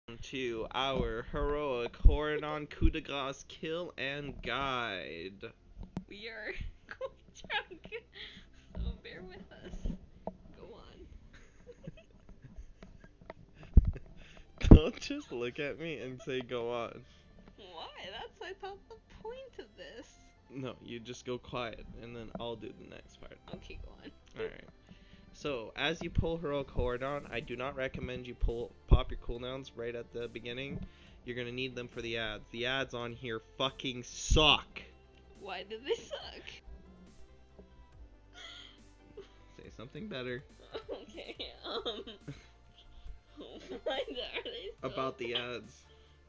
To our heroic horridon coup de grace kill and guide. We are going drunk, so bear with us. Go on. Don't just look at me and say go on. Why? That's, I thought, the point of this. No, you just go quiet and then I'll do the next part. Okay, go on. Alright. So, as you pull heroic horridon, I do not recommend you pop your cooldowns right at the beginning. You're gonna need them for the ads. The ads on here fucking suck. Why do they suck? Say something better. Okay, why are they so About the bad? ads.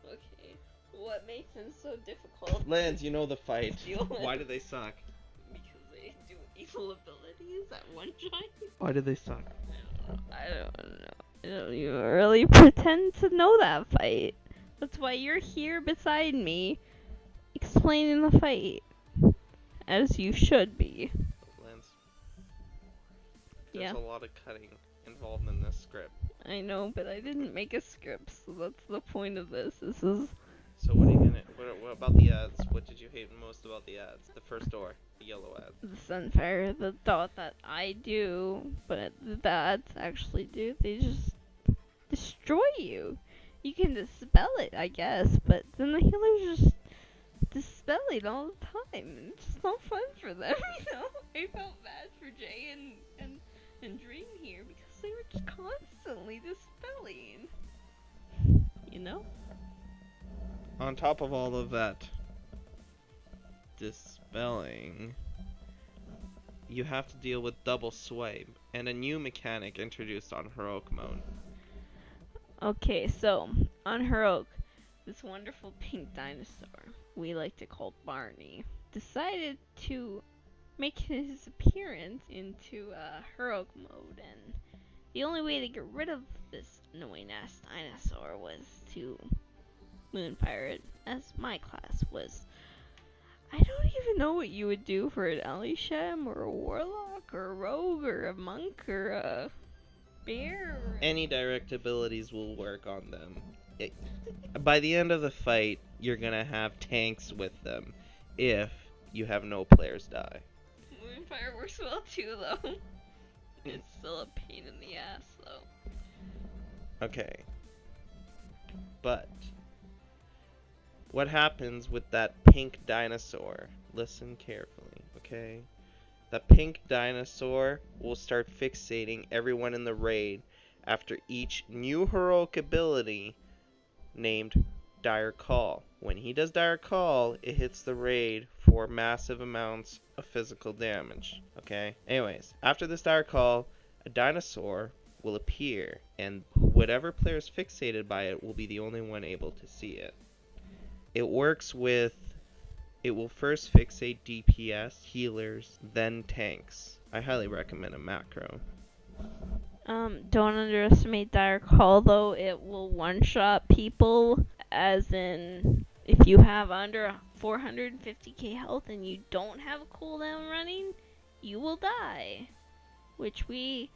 Okay, what makes them so difficult? Lance, you know the fight. Deal with? Why do they suck? Because they do evil abilities at one time? Why do they suck? I don't know. I don't even really pretend to know that fight. That's why you're here beside me, explaining the fight. As you should be. Lance, there's Yeah. a lot of cutting involved in this script. I know, but I didn't make a script, so that's the point of this. This is... So what are you gonna? What about the ads? What did you hate most about the ads? The first door, the yellow ad. the Sunfire, the thought that I do, but the ads actually do. They just destroy you. You can dispel it, I guess, but then the healers just dispel it all the time. And it's just not fun for them, you know? I felt bad for Jay and Dream here because they were just constantly dispelling. You know? On top of all of that dispelling, you have to deal with double swipe and a new mechanic introduced on heroic mode. Okay, so on Heroic, this wonderful pink dinosaur we like to call Barney decided to make his appearance into Heroic mode, and the only way to get rid of this annoying ass dinosaur was to Moonfire it, as my class was. I don't even know what you would do for an Elisham or a Warlock or a Rogue or a Monk or a Bear. Or Any direct abilities will work on them. By the end of the fight, you're gonna have tanks with them if you have no players die. Moonfire works well too, though. It's still a pain in the ass, though. Okay. But what happens with that pink dinosaur? Listen carefully, okay? The pink dinosaur will start fixating everyone in the raid after each new heroic ability named Dire Call. When he does Dire Call, it hits the raid for massive amounts of physical damage, okay? Anyways, after this Dire Call, a dinosaur will appear, and whatever player is fixated by it will be the only one able to see it. It works with... It will first fixate DPS, healers, then tanks. I highly recommend a macro. Don't underestimate Dire Call, though. It will one-shot people, as in, if you have under 450k health and you don't have a cooldown running, you will die. Which we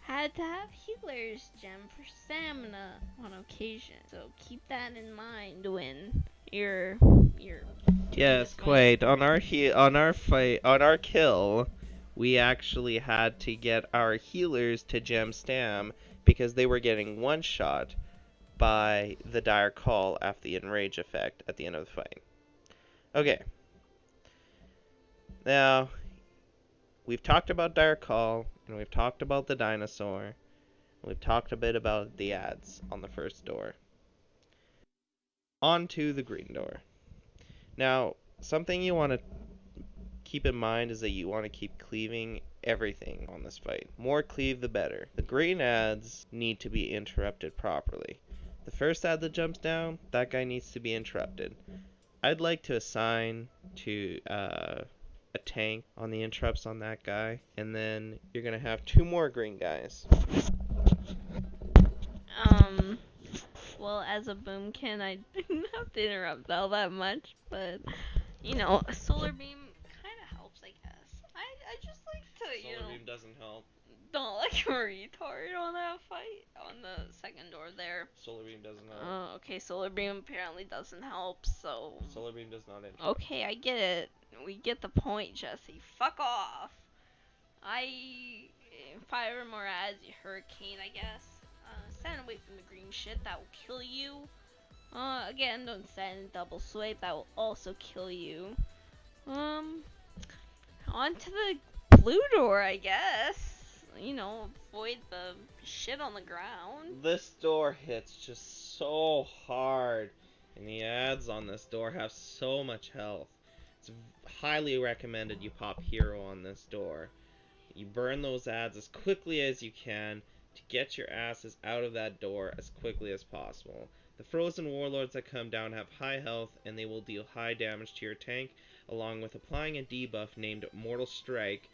had to have healers gem for stamina on occasion. So keep that in mind when you're Yes, quite. On our kill, we actually had to get our healers to gem stam because they were getting one shot by the Dire Call after the enrage effect at the end of the fight. Okay. Now, we've talked about Dire Call, and we've talked about the dinosaur, and we've talked a bit about the ads on the first door. On to the green door. Now, something you want to keep in mind is that you want to keep cleaving everything on this fight. More cleave, the better. The green ads need to be interrupted properly. The first ad that jumps down, that guy needs to be interrupted. I'd like to assign to a tank on the interrupts on that guy, and then you're going to have two more green guys. Well, as a boomkin, I didn't have to interrupt all that much, but, you know, a solar beam kind of helps, I guess. I just like to, you know... Solar beam doesn't help. Don't like a retard on that fight, on the second door there. Solar beam doesn't help. Oh, Okay, Solar Beam apparently doesn't help, so... Solar Beam does not interrupt. Okay, I get it. We get the point, Jesse. Fuck off! Fire more ads, you hurricane, I guess. Stand away from the green shit, that will kill you. Again, don't stand in double swipe, that will also kill you. On to the blue door, I guess. You know, avoid the shit on the ground. This door hits just so hard, and the ads on this door have so much health. It's highly recommended you pop hero on this door. You burn those ads as quickly as you can to get your asses out of that door as quickly as possible. The frozen warlords that come down have high health, and they will deal high damage to your tank, along with applying a debuff named Mortal Strike,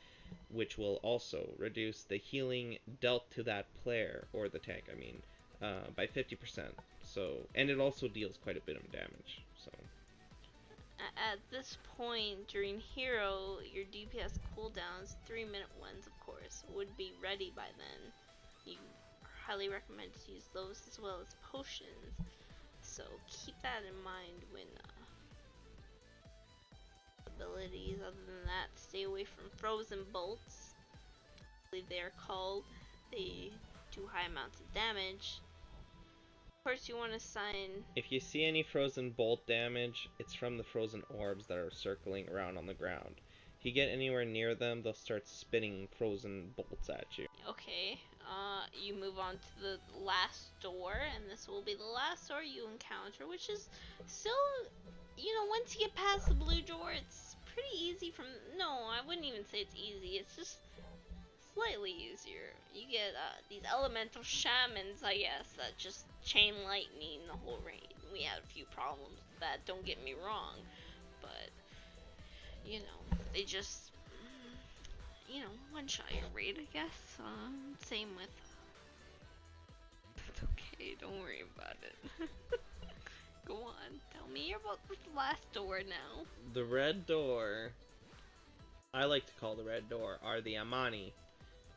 which will also reduce the healing dealt to that player, or the tank, I mean, by 50%. So, and it also deals quite a bit of damage. So, at this point during Hero, your DPS cooldowns, 3-minute ones of course, would be ready by then. You highly recommend to use those as well as potions. So keep that in mind when abilities. Other than that, stay away from frozen bolts. I believe they are called. They do high amounts of damage. Of course, you want to sign. if you see any frozen bolt damage, it's from the frozen orbs that are circling around on the ground. If you get anywhere near them, they'll start spitting frozen bolts at you. Okay, you move on to the last door, and this will be the last door you encounter, which is still, you know, once you get past the blue door, it's pretty easy from, no, I wouldn't even say it's easy, it's just slightly easier. You get, these elemental shamans, I guess, that just chain lightning the whole raid. We had a few problems with that, don't get me wrong, but, you know, they just, you know, one-shot your raid, I guess. Same with... It's okay, don't worry about it. Go on, tell me about this last door now. The red door, I like to call the red door, are the Amani.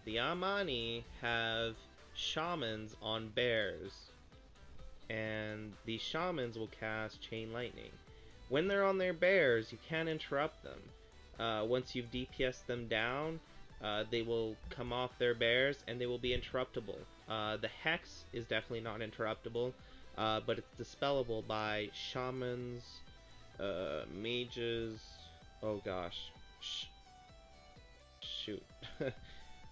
The Amani have shamans on bears, and these shamans will cast Chain Lightning. When they're on their bears, you can't interrupt them. Once you've DPS'd them down, they will come off their bears, and they will be interruptible. The Hex is definitely not interruptible, but it's dispellable by shamans, mages, oh gosh, shoot.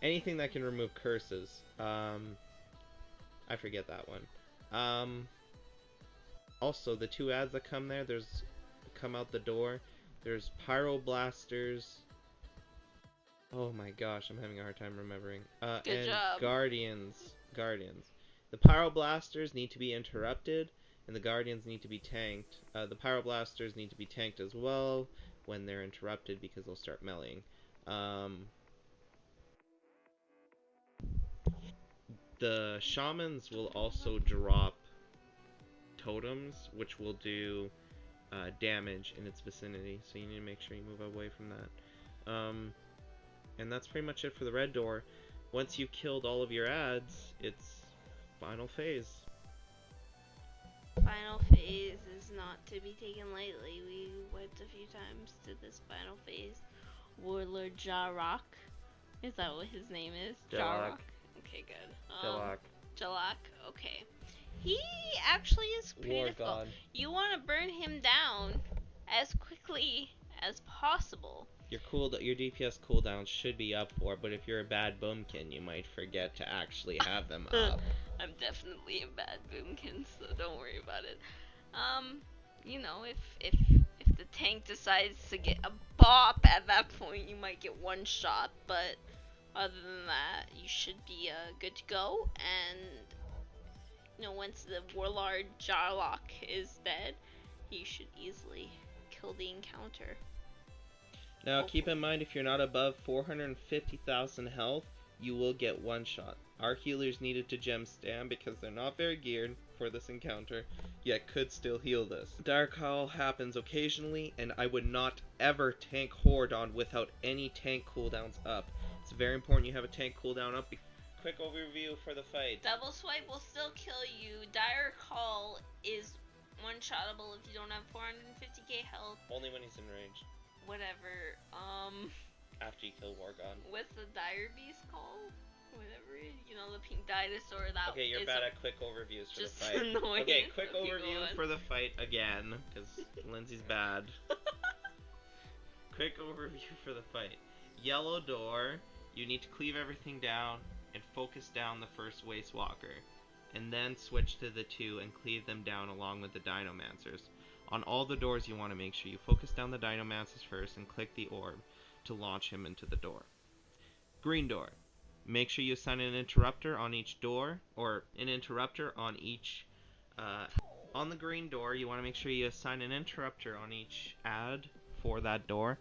Anything that can remove curses. I forget that one. Also, the two ads that come there, come out the door. There's Pyroblasters. Oh my gosh, I'm having a hard time remembering. Good job. Guardians. The Pyroblasters need to be interrupted, and the Guardians need to be tanked. The Pyroblasters need to be tanked as well when they're interrupted because they'll start meleeing. The Shamans will also drop totems, which will do damage in its vicinity, so you need to make sure you move away from that. And that's pretty much it for the red door. Once you've killed all of your ads, it's final phase. Final phase is not to be taken lightly. We wiped a few times to this final phase. Warlord Jarok. Is that what his name is? Jarok. Okay, good. Jalak. Okay. He actually is pretty War difficult. God. You want to burn him down as quickly as possible. Your DPS cooldowns should be up for, but if you're a bad boomkin, you might forget to actually have them up. I'm definitely a bad boomkin, so don't worry about it. You know, if the tank decides to get a bop at that point, you might get one shot, but other than that, you should be good to go. And you know, once the Warlord Jarlock is dead, you should easily kill the encounter. Now, keep in mind, if you're not above 450,000 health, you will get one shot. Our healers needed to gem stand because they're not very geared for this encounter, yet could still heal this. Dark Call happens occasionally, and I would not ever tank Horridon without any tank cooldowns up. It's very important you have a tank cooldown up. Quick overview for the fight. Double swipe will still kill you. Dire Call is one-shottable if you don't have 450k health. Only when he's in range. Whatever. After you kill Wargon. What's the dire beast called? Whatever. You know, the pink dinosaur that. Okay, you're bad at quick overviews for the just fight. annoying. Okay, quick Okay, go overview on. for the fight again, because Lindsay's bad. Quick overview for the fight. Yellow door, you need to cleave everything down and focus down the first Waste Walker, and then switch to the two and cleave them down along with the Dinomancers. On all the doors, you want to make sure you focus down the Dinomancers first and click the orb to launch him into the door. Green door. Make sure you assign an interrupter on each door, or an interrupter on each... on the green door, you want to make sure you assign an interrupter on each ad for that door,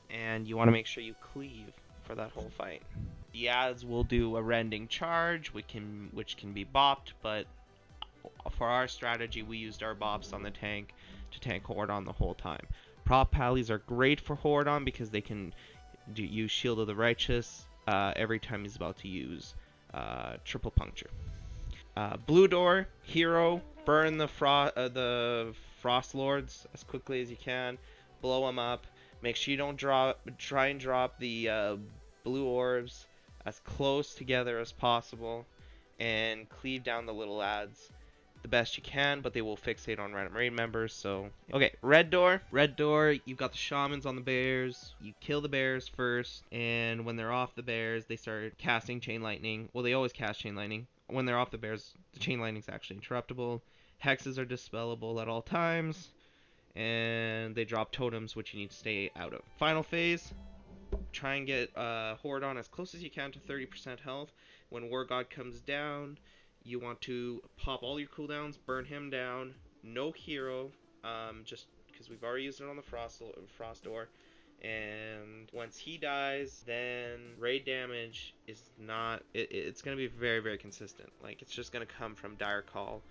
and you want to make sure you cleave for that whole fight. The ads will do a rending charge, which can be bopped, but for our strategy, we used our bops on the tank to tank Horridon the whole time. Prop pallies are great for Horridon because they can use Shield of the Righteous every time he's about to use triple puncture. Blue door, hero, burn the Frost Lords as quickly as you can, blow them up. Make sure you don't try and drop the blue orbs as close together as possible, and cleave down the little ads the best you can, but they will fixate on random raid members. So okay, red door, you've got the shamans on the bears. You kill the bears first, and when they're off the bears, they start casting chain lightning. Well, they always cast chain lightning. When they're off the bears, the chain lightning's actually interruptible. Hexes are dispellable at all times, and they drop totems, which you need to stay out of. Final phase, try and get Horridon as close as you can to 30% health. When War God comes down, you want to pop all your cooldowns, burn him down, no hero, just because we've already used it on the Frost door. And once he dies, then raid damage is not, it's going to be very, very consistent. Like, it's just going to come from Dire Call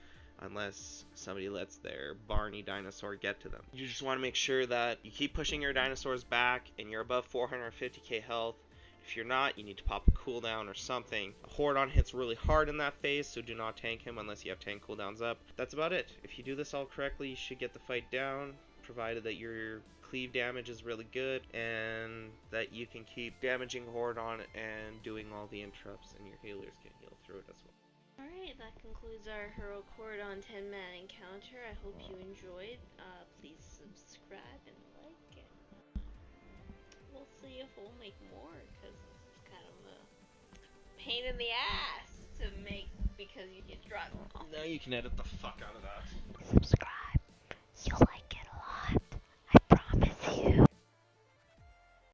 unless somebody lets their Barney dinosaur get to them. You just want to make sure that you keep pushing your dinosaurs back and you're above 450k health. If you're not, you need to pop a cooldown or something. Horridon hits really hard in that phase, so do not tank him unless you have 10 cooldowns up. That's about it. If you do this all correctly, you should get the fight down, provided that your cleave damage is really good, and that you can keep damaging Horridon and doing all the interrupts, and your healers can heal through it as well. Alright, that concludes our Heroic Horridon 10-man encounter. I hope you enjoyed. Please subscribe and like it. We'll see if we'll make more, because this is kind of a pain in the ass to make, because you get dropped off. Now you can edit the fuck out of that. Subscribe.